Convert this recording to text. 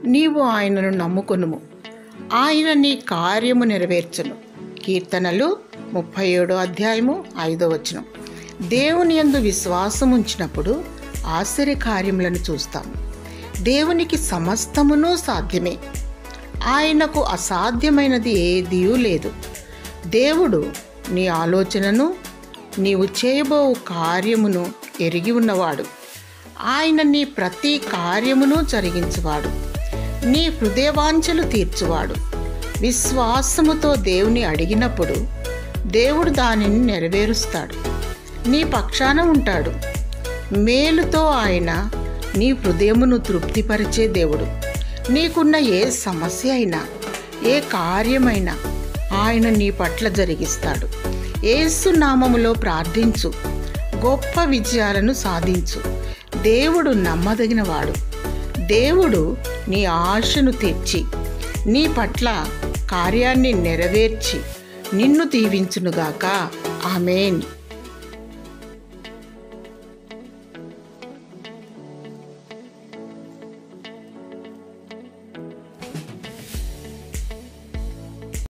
నీవు ఆయనను నమ్ముకొనుము, ఆయన నీ కార్యము నెరవేర్చును. కీర్తనలు 37:5. దేవుని యందు విశ్వాసం ఉంచినప్పుడు ఆశ్చర్యకార్యములను చూస్తాము. దేవునికి సమస్తమును సాధ్యమే. ఆయనకు అసాధ్యమైనది ఏదీ లేదు. దేవుడు నీ ఆలోచనను, నీవు చేయబో కార్యమును ఎరిగి ఉన్నవాడు. ఆయన నీ ప్రతి కార్యమును జరిగించువాడు. నీ హృదయవాంఛలు తీర్చువాడు. విశ్వాసముతో దేవుని అడిగినప్పుడు దేవుడు దానిని నెరవేరుస్తాడు. నీ పక్షాన ఉంటాడు. మేలుతో ఆయన నీ హృదయమును తృప్తిపరిచే దేవుడు. నీకున్న ఏ సమస్య అయినా, ఏ కార్యమైనా ఆయన నీ పట్ల జరిగిస్తాడు. యేసు నామములో ప్రార్థించు, గొప్ప విజయాలను సాధించు. దేవుడు నమ్మదగినవాడు. దేవుడు నీ ఆశను తీర్చి నీ పట్ల కార్యాన్ని నెరవేర్చి నిన్ను దీవించునుగాక. ఆమేన్.